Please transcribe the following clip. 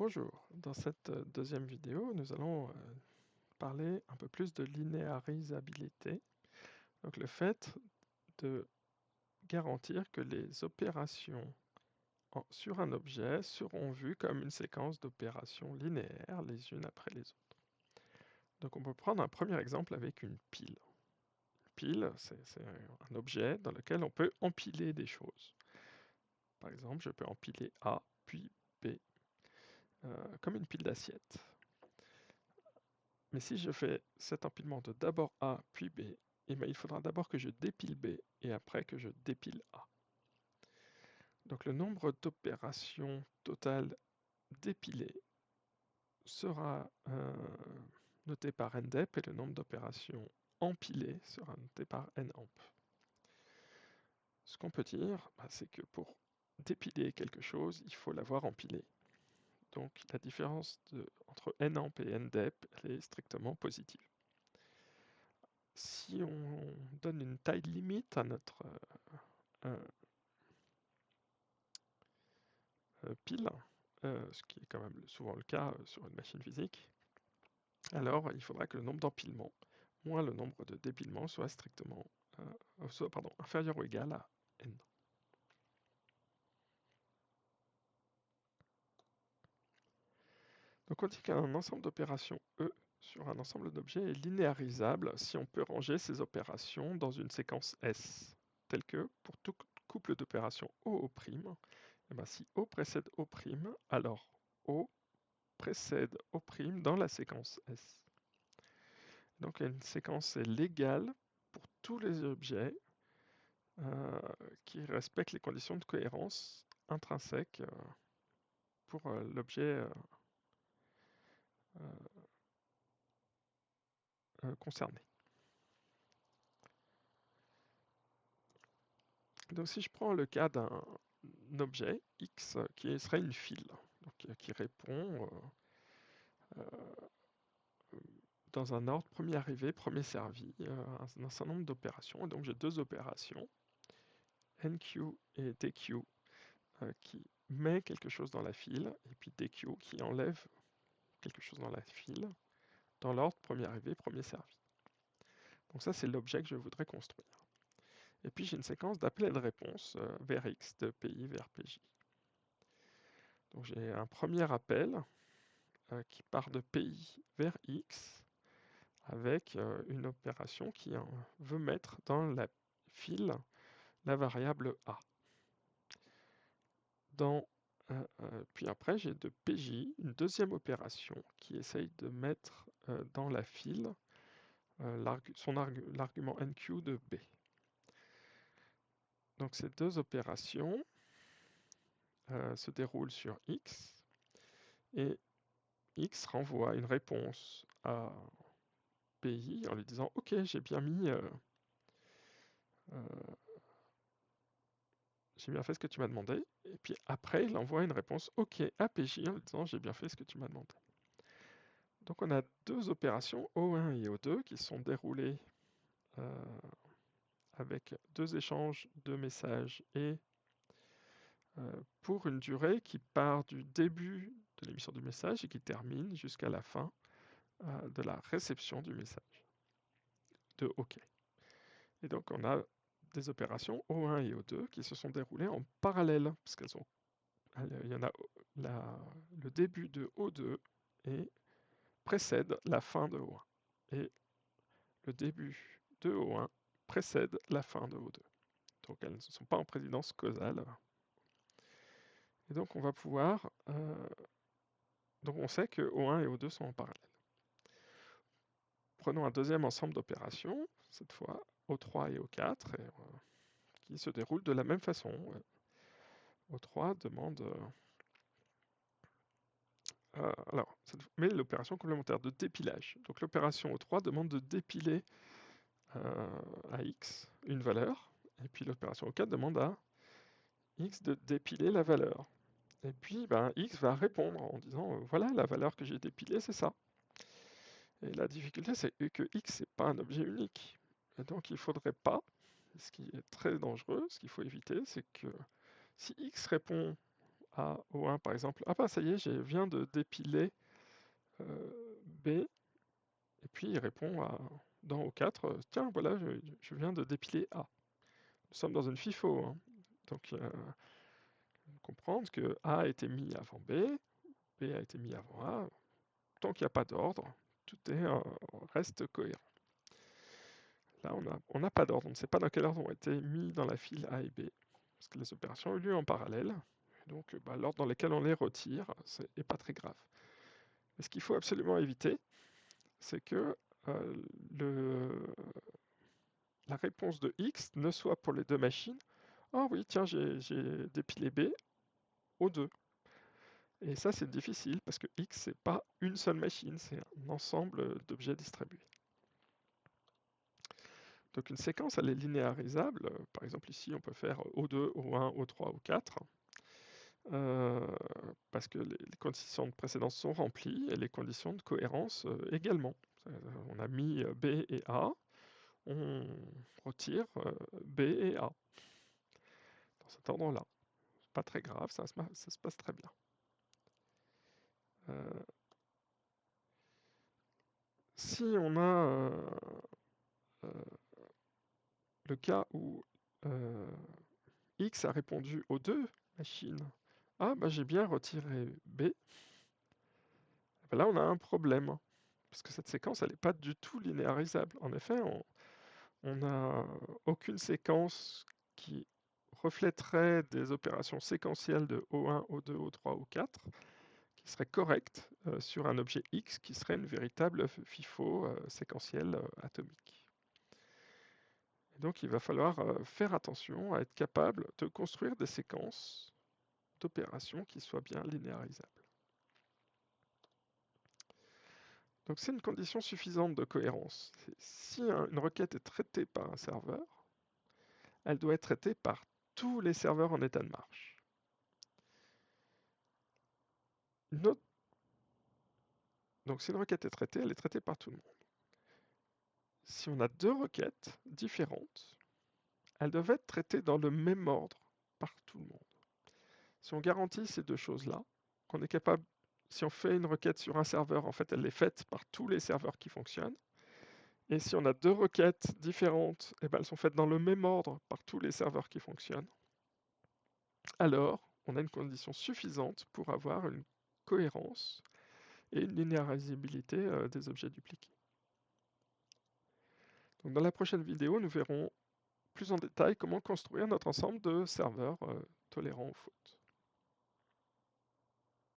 Bonjour, dans cette deuxième vidéo, nous allons parler un peu plus de linéarisabilité, donc le fait de garantir que les opérations sur un objet seront vues comme une séquence d'opérations linéaires les unes après les autres. Donc on peut prendre un premier exemple avec une pile. Une pile, c'est un objet dans lequel on peut empiler des choses. Par exemple, je peux empiler A, puis B, comme une pile d'assiettes. Mais si je fais cet empilement de d'abord A puis B, eh bien, il faudra d'abord que je dépile B et après que je dépile A. Donc le nombre d'opérations totales dépilées sera noté par ndep et le nombre d'opérations empilées sera noté par namp. Ce qu'on peut dire, c'est que pour dépiler quelque chose, il faut l'avoir empilé. Donc la différence entre namp et ndep elle est strictement positive. Si on donne une taille limite à notre pile, ce qui est quand même souvent le cas sur une machine physique, alors il faudra que le nombre d'empilements moins le nombre de dépilements soit strictement inférieur ou égal à n. Donc on dit qu'un ensemble d'opérations E sur un ensemble d'objets est linéarisable si on peut ranger ces opérations dans une séquence S, telle que pour tout couple d'opérations O', et bien si O précède O', alors O précède O' dans la séquence S. Donc une séquence est légale pour tous les objets qui respectent les conditions de cohérence intrinsèques pour l'objet concerné. Donc si je prends le cas d'un objet X qui serait une file, donc, qui répond dans un ordre premier arrivé, premier servi, un certain nombre d'opérations. Et donc j'ai deux opérations, NQ et DQ, qui met quelque chose dans la file, et puis DQ qui enlève quelque chose dans la file, dans l'ordre premier arrivé, premier servi. Donc ça, c'est l'objet que je voudrais construire. Et puis j'ai une séquence d'appels et de réponses vers X, de PI vers PJ. Donc j'ai un premier appel qui part de PI vers X, avec une opération qui veut mettre dans la file la variable A. Puis après, j'ai de PJ une deuxième opération qui essaye de mettre dans la file l'argument NQ de B. Donc ces deux opérations se déroulent sur X, et X renvoie une réponse à PI en lui disant « Ok, j'ai bien fait ce que tu m'as demandé », et puis après, il envoie une réponse « Ok » à PJ en lui disant « J'ai bien fait ce que tu m'as demandé ». Donc on a deux opérations, O1 et O2, qui sont déroulées avec deux échanges de messages et pour une durée qui part du début de l'émission du message et qui termine jusqu'à la fin de la réception du message de OK. Et donc on a des opérations O1 et O2 qui se sont déroulées en parallèle, parce il y en a le début de O2 et précède la fin de O1. Et le début de O1 précède la fin de O2. Donc elles ne sont pas en précédence causale. Et donc on va pouvoir... donc on sait que O1 et O2 sont en parallèle. Prenons un deuxième ensemble d'opérations, cette fois O3 et O4, qui se déroulent de la même façon. O3 demande... mais l'opération complémentaire de dépilage. Donc l'opération O3 demande de dépiler à X une valeur, et puis l'opération O4 demande à X de dépiler la valeur. Et puis X va répondre en disant voilà, la valeur que j'ai dépilée, c'est ça. Et la difficulté, c'est que X n'est pas un objet unique. Et donc il ne faudrait pas, ce qui est très dangereux, ce qu'il faut éviter, c'est que si X répond A, O1 par exemple. Ah bah ça y est, je viens de dépiler B, et puis il répond dans O4, tiens voilà, je viens de dépiler A. Nous sommes dans une FIFO, hein. Donc comprendre que A a été mis avant B, B a été mis avant A. Tant qu'il n'y a pas d'ordre, tout reste cohérent. Là, on n'a pas d'ordre, on ne sait pas dans quel ordre ont été mis dans la file A et B, parce que les opérations ont eu lieu en parallèle. Donc l'ordre dans lequel on les retire n'est pas très grave. Mais ce qu'il faut absolument éviter, c'est que la réponse de X ne soit pour les deux machines « Ah oui, tiens, j'ai dépilé B aux deux ». Et ça, c'est difficile, parce que X, c'est pas une seule machine, c'est un ensemble d'objets distribués. Donc une séquence, elle est linéarisable. Par exemple, ici, on peut faire O2, O1, O3, O4, parce que les conditions de précédence sont remplies et les conditions de cohérence également. On a mis B et A, on retire B et A, dans cet ordre-là. Pas très grave, ça se passe très bien. Si on a le cas où X a répondu aux deux machines, ah bah j'ai bien retiré B, ben là on a un problème, parce que cette séquence elle n'est pas du tout linéarisable. En effet, on n'a aucune séquence qui reflèterait des opérations séquentielles de O1, O2, O3, O4 qui serait correcte sur un objet X qui serait une véritable FIFO séquentielle atomique. Et donc il va falloir faire attention à être capable de construire des séquences d'opérations qui soient bien linéarisables. Donc c'est une condition suffisante de cohérence. Si une requête est traitée par un serveur, elle doit être traitée par tous les serveurs en état de marche. Donc si une requête est traitée, elle est traitée par tout le monde. Si on a deux requêtes différentes, elles doivent être traitées dans le même ordre par tout le monde. Si on garantit ces deux choses-là, qu'on est capable, si on fait une requête sur un serveur, en fait elle est faite par tous les serveurs qui fonctionnent. Et si on a deux requêtes différentes, eh ben, elles sont faites dans le même ordre par tous les serveurs qui fonctionnent. Alors, on a une condition suffisante pour avoir une cohérence et une linéarisabilité des objets dupliqués. Donc, dans la prochaine vidéo, nous verrons plus en détail comment construire notre ensemble de serveurs tolérants aux fautes.